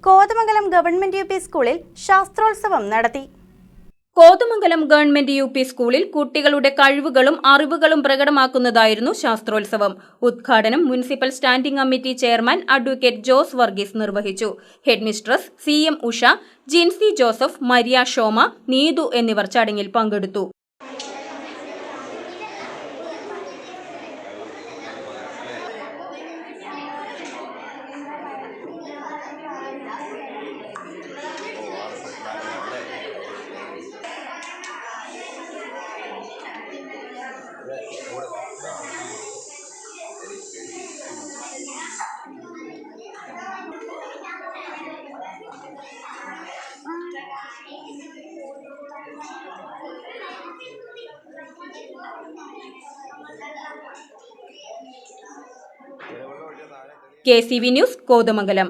Kothamangalam government UP. സ്കൂളിൽ ശാസ്ത്രോത്സവം നടത്തി. Kothamangalam government UP. സ്കൂളിൽ കുട്ടികളുടെ കഴിവുകളും അറിവുകളും പ്രകടമാക്കുന്നതായിരുന്നു ശാസ്ത്രോത്സവം. ഉദ്ഘാടനം municipal standing committee chairman advocate Jose Varghese നിർവഹിച്ചു. ഹെഡ്മിസ്ട്രസ് CM ഉഷ, ജിൻസി ജോസഫ്, മരിയ ഷോമ, നീതു എന്നിവർ ചടങ്ങിൽ പങ്കെടുത്തു. KCV news, Kothamangalam.